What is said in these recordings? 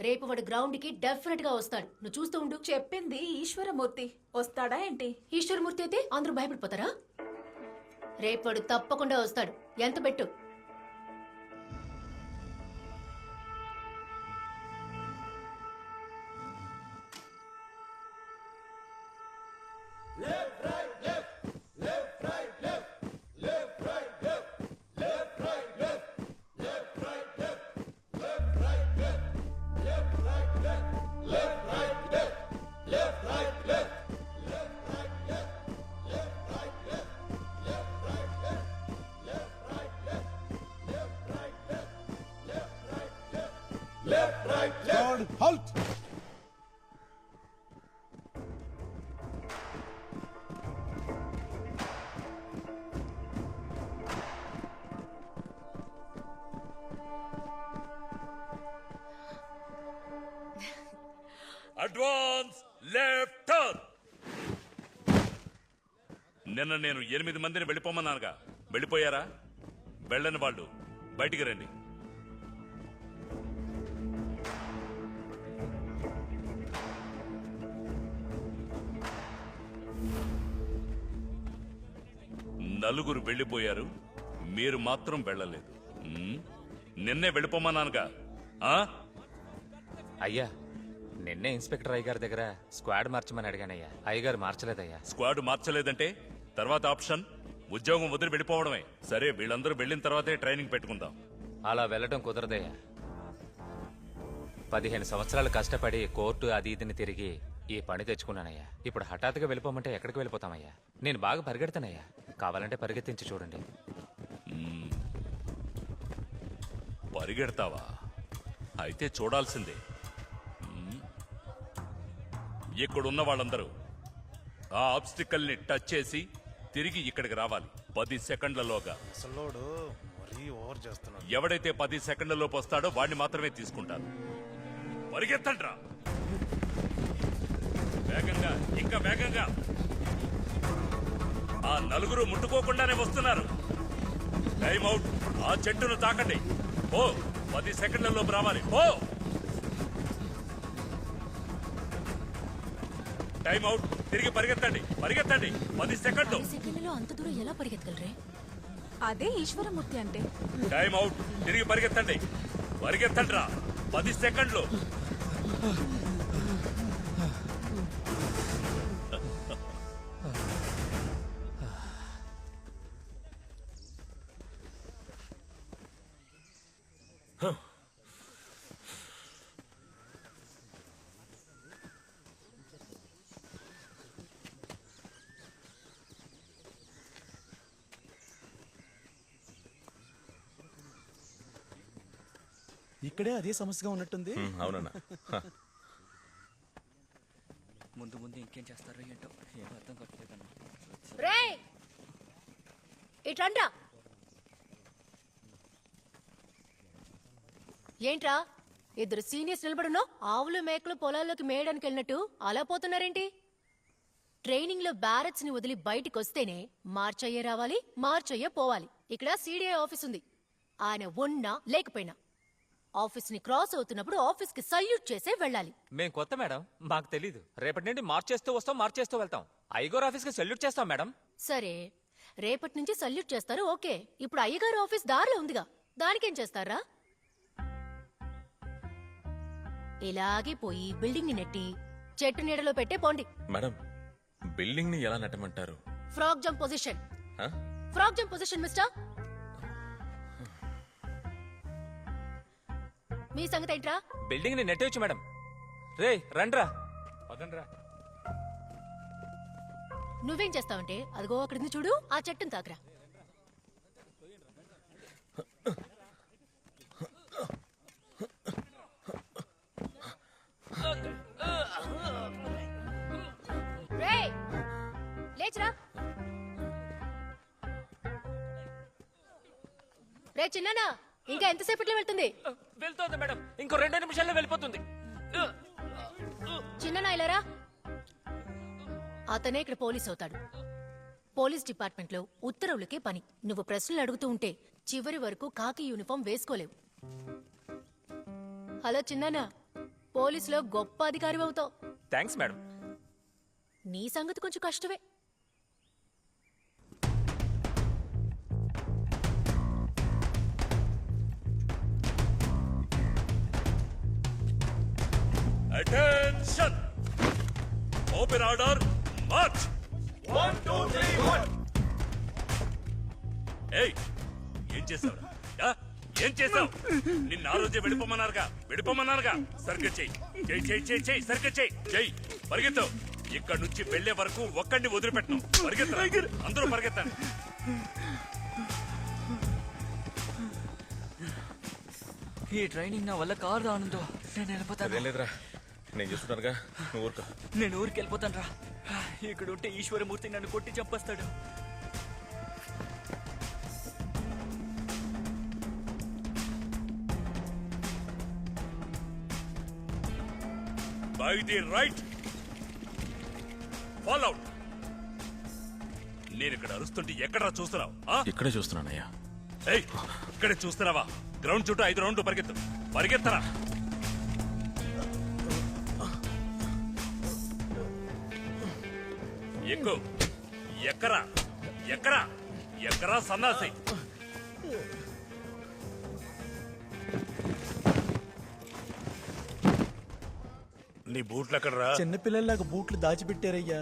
రేపు వాడు గ్రౌండ్ కి డెఫినెట్ గా వస్తాడు. నువ్వు చూస్తూ ఉండు. చెప్పింది ఈశ్వరమూర్తి. వస్తాడా ఏంటి? ఈశ్వరమూర్తి అయితే అందరూ భయపడిపోతారా? రేపు వాడు తప్పకుండా వస్తాడు. ఎంత పెట్టు? Guard, halt! Advance left turn. నిన్న నేను 8 మందిని వెళ్ళిపోమన్నానుగా, వెళ్ళిపోయారా? వెళ్ళని వాళ్ళు బయటికి రండి. నలుగురు వెళ్ళిపోయారు, మీరు మాత్రం వెళ్ళలేదు. నిన్నే వెళ్ళిపోమన్నానుగా. అయ్యా, నిన్నే ఇన్స్పెక్టర్ అయ్యగారి దగ్గర స్క్వాడ్ మార్చమని అడిగానయ్యా. అయ్యగారు మార్చలేదయ్యా. స్క్వాడ్ మార్చలేదంటే తర్వాత ఆప్షన్ ఉద్యోగం వదిలి వెళ్ళిపోవడమే. సరే, వీళ్ళందరూ వెళ్ళిన తర్వాతే ట్రైనింగ్ పెట్టుకుందాం. అలా వెళ్ళటం కుదరదయ్యా. 15 సంవత్సరాలు కష్టపడి కోర్టు అది ఇదిని తిరిగి ఈ పని తెచ్చుకున్నానయ్యా. ఇప్పుడు హఠాత్తుగా వెళ్ళిపోమంటే ఎక్కడికి వెళ్ళిపోతామయ్యా? నేను బాగా పరిగెడతానయ్యా. కావాలంటే పరిగెత్తించి చూడండి. పరిగెడతావా? అయితే చూడాల్సిందే. ఇక్కడున్న వాళ్ళందరూ ఆ ఆబ్స్టికల్ ని టచ్ చేసి తిరిగి ఇక్కడికి రావాలి 10 సెకండ్లలోగా. ఎవడైతే 10 సెకండ్లలోపు వస్తాడో వాడిని మాత్రమే తీసుకుంటారు. పరిగెత్తండ్రా, వేగంగా, ఇంకా వేగంగా. ఆ నలుగురు ముట్టుకోకుండానే వస్తున్నారు. Time out. ఆ చెట్టును తాకండి. ఓ 10 సెకండ్లలోపు రావాలి. ఓ టైం అవుట్. తిరిగి పరిగెత్తండి, పరిగెత్తండి. 10 సెకండ్లు. సెకండ్లలో అంత దూరం ఎలా పరిగెత్తగలరే? అదే ఈశ్వరమూర్తి అంటే. Time out. తిరిగి పరిగెత్తండి, పరిగెత్తండి రా. 10 సెకండ్లు. ఇక్కడే అదే సమస్యగా ఉన్నట్టుంది. అవునన్నా. ముందు ముందు ఇంకేం చేస్తారో ఏంటో ఏం అర్థం కావట్లేదన్నా. రేయ్, ఇట్రండ్రా. ఏంట్రా ఇద్దరు సీనియర్స్ నిలబడున్నావు? ఆవులు మేకలు పొలాల్లోకి మేయడానికి వెళ్ళినట్టు అలా పోతున్నారేంటి? ట్రైనింగ్ లో బ్యారెట్స్ ని వదిలి బయటికి వస్తేనే మార్చయ్యే రావాలి, మార్చయ్యే పోవాలి. ఇక్కడ సిడిఐ ఆఫీస్ ఉంది. ఆయన ఉన్నా లేకపోయినా ఆఫీస్ ని క్రాస్ అవుతున్నప్పుడు ఆఫీస్ కి సల్యూట్ చేసే వెళ్ళాలి. మేం కొత్త మేడం, మాకు తెలీదు. రేపటి నుండి మార్చేస్తూ వస్తాం, మార్చేస్తూ వెళ్తాం. అయ్యగారు ఆఫీస్కి సెల్యూట్ చేస్తాం మేడం. సరే, రేపటి నుంచి సల్యూట్ చేస్తారు. ఓకే, ఇప్పుడు అయ్యగారు ఆఫీస్ దారిలో ఉందిగా, దానికేం చేస్తారా? ఇలాగే పోయి బిల్డింగ్ ని నెట్టి చెట్టు నీడలో పెట్టే పోండి. మేడం, బిల్డింగ్ ని ఎలా నెట్టమంటారు? Frog jump position. ఆ? Frog jump position mister. మీ సంగతి ఏంట్రా? బిల్డింగ్ ని నెట్టేయచ్చు మేడం. రే రండ్రా, పదండ్రా. నువ్వేం చేస్తావంటే అదిగో అక్కడిని చూడు, ఆ చెట్టును తాకరా. రేయ్, లేచురా. రే చిన్నానా, ఇంకా ఎంతసేపట్లో వెళ్తుంది? వెళ్తోంది మేడం, ఇంకో 2 నిమిషాల్లో వెళ్ళిపోతుంది. చిన్న నాయలరా, అతనే ఇక్కడ పోలీస్ అవుతాడు. పోలీస్ డిపార్ట్మెంట్ లో ఉత్తర్వులకే పని. నువ్వు ప్రశ్నలు అడుగుతూ ఉంటే చివరి వరకు కాకి యూనిఫామ్ వేసుకోలేవు. హలో చిన్నానా, పోలీసులో గొప్ప అధికారి అవుతావు. Thanks madam. నీ సంగతి కొంచెం కష్టమే. Attention, open order, March. 1 2 3 1. ఏయ్, ఏం చేసావు? ఏం చేసావు? నిన్న ఆ రోజే వెళ్ళిపోమన్నారుగా. సర్కట్ చెయ్యి, సర్కట్ చెయ్యి. పరిగెత్తు. ఇక్కడ నుంచి వెళ్లే వరకు ఒక్కడిని వదిలిపెట్టను. పరిగెత్తరా, అందరూ పరిగెత్తండి. ఈ ట్రైనింగ్ నా వల్ల కాదు ఆనందో. నేను వెళ్ళిపోతాను. అదేం లేదురా, నేను చూసుకుంటానుగా, నువ్వు ఊరుకో. నేను ఊరికి వెళ్ళిపోతాను రా. ఇక్కడ ఉంటే ఈశ్వరమూర్తి నన్ను కొట్టి చంపేస్తాడు. By the right, follow out. నేను ఇక్కడ అరుస్తుంటే ఎక్కడరా చూస్తున్నావు? ఇక్కడే చూస్తున్నానయ్యా. ఏయ్, ఇక్కడే చూస్తున్నావా? గ్రౌండ్ చుట్టూ 5 రౌండ్లు పరిగెత్తరా. ఎక్కు, ఎక్కరా సన్నాసి. నీ బూట్లు ఎక్కడరా? చిన్న పిల్లల్లాగా బూట్లు దాచిపెట్టారయ్యా.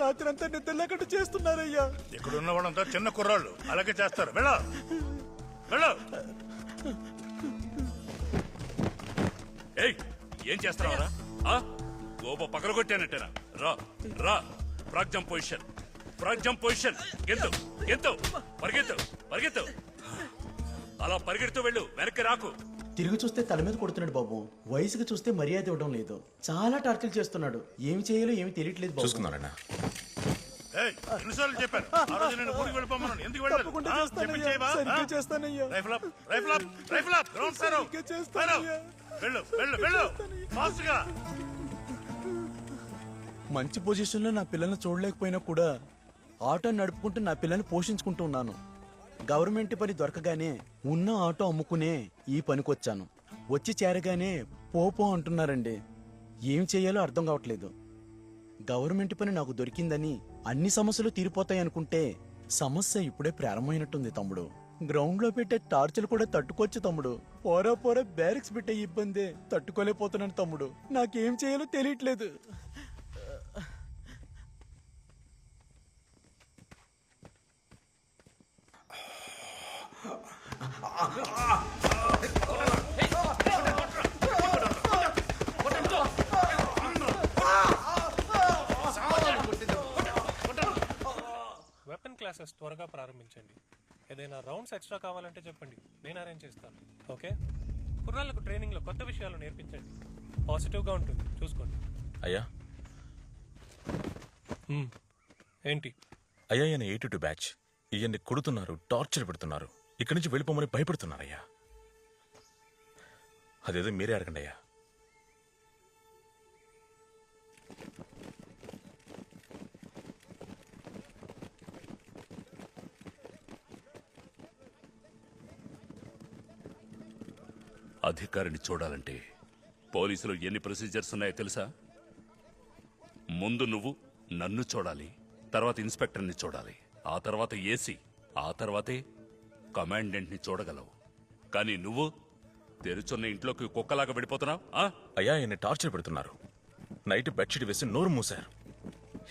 రాత్రంతా నిద్ర లేకుండా చేస్తున్నారయ్యా. ఇక్కడున్న వాళ్ళంతా చిన్న కుర్రాళ్ళు, అలాగే చేస్తారు. వెళ్ళు. ఏయ్, ఏం చేస్తున్నావురా? గోప పగలగొట్టానంటేనా? రా. Frog jump position. గెంతు. పరిగెత్తు. అలా పరిగెడుతూ వెళ్ళు, వెనక్కి రాకు. తిరిగి చూస్తే తల మీద కొడుతున్నాడు బాబు. వయసుకు చూస్తే మర్యాద ఇవ్వడం లేదు. చాలా టార్చర్ చేస్తున్నాడు. ఏమి చేయాలో ఏమి తెలియట్లేదు బాబు. చూసుకున్నారన్నా. ఏయ్, ఎన్నిసార్లు చెప్పాను? ఆ రోజు నేను ఊరికి వెళ్ళిపోమన్నాను. ఎందుకు వెళ్ళలేదు? తప్పకుండా ఆ, చేస్తానయ్యా. చెప్పించేవా? సరిగ్గా చేస్తానయ్యా. Rifle up. Ground sir. సరిగ్గా చేస్తానయ్యా. వెళ్ళు. ఫాస్ట్ గా. మంచి పొజిషన్లో నా పిల్లల్ని చూడలేకపోయినా కూడా ఆటో నడుపుకుంటూ నా పిల్లల్ని పోషించుకుంటూ ఉన్నాను. గవర్నమెంట్ పని దొరకగానే ఉన్న ఆటో అమ్ముకునే ఈ పనికొచ్చాను. వచ్చి చేరగానే పోపో అంటున్నారండి. ఏం చేయాలో అర్థం కావట్లేదు. గవర్నమెంట్ పని నాకు దొరికిందని అన్ని సమస్యలు తీరిపోతాయి అనుకుంటే సమస్య ఇప్పుడే ప్రారంభమైనట్టుంది తమ్ముడు. గ్రౌండ్ లో పెట్టే టార్చర్లు కూడా తట్టుకోవచ్చు తమ్ముడు. పోరా బ్యారిక్స్ పెట్టే ఇబ్బందే తట్టుకోలేకపోతున్నాను తమ్ముడు. నాకేం చేయాలో తెలియట్లేదు. వెపన్ క్లాసెస్ త్వరగా ప్రారంభించండి. ఏదైనా రౌండ్స్ ఎక్స్ట్రా కావాలంటే చెప్పండి, నేను అరేంజ్ చేస్తాను. ఓకే, కుర్రాళ్ళకు ట్రైనింగ్లో కొత్త విషయాలు నేర్పించండి. పాజిటివ్గా ఉంటుంది, చూసుకోండి. అయ్యా ఏంటి? అయ్యా, ఈయన 82 బ్యాచ్. ఈయన్ని కొడుతున్నారు, టార్చర్ పెడుతున్నారు. ఇక్కడి నుంచి వెళ్ళిపోమని భయపడుతున్నారయ్యా. అదేదో మీరే అడగండి అయ్యా. అధికారిని చూడాలంటే పోలీసులు ఎన్ని ప్రొసీజర్స్ ఉన్నాయో తెలుసా? ముందు నువ్వు నన్ను చూడాలి, తర్వాత ఇన్స్పెక్టర్ని చూడాలి, ఆ తర్వాత ఏసీ, ఆ తర్వాతే కమాండెంట్ని చూడగలవు. కానీ నువ్వు తెరుచున్న ఇంట్లోకి కుక్కలాగా వెళ్ళిపోతున్నావు. అయ్యా, ఈయన్ని టార్చర్ పెడుతున్నారు. నైట్ బెడ్షీట్ వేసి నోరు మూశారు.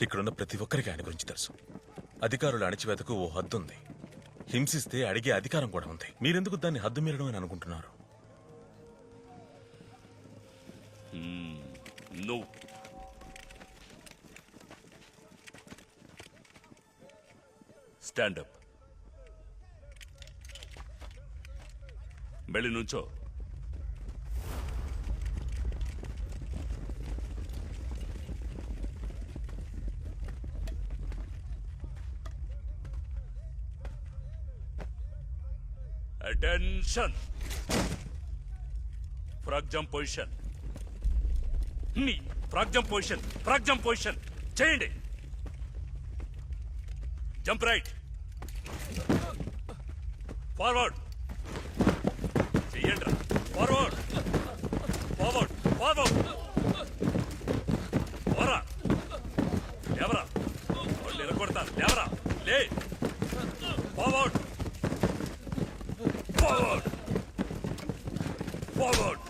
ఇక్కడున్న ప్రతి ఒక్కరికి ఆయన గురించి తెలుసు. అధికారుల అణిచివేతకు ఓ హద్దు ఉంది. హింసిస్తే అడిగే అధికారం కూడా ఉంది. మీరెందుకు దాన్ని హద్దు మీరడం అని అనుకుంటున్నారు? నువ్వు స్టాండప్, వెళ్ళి నుంచో. Attention, frog jump position. Frog jump position చేయండి. జంప్ రైట్, ఫార్వర్డ్ చెయ్యండి. ఫార్వర్డ్ ఫార్వర్డ్ ఫార్వర్డ్ పోరా ఎవరా వాళ్ళు ఎరగొడతారు ఎవరా లే ఫార్వర్డ్ ఫార్వర్డ్ ఫార్వర్డ్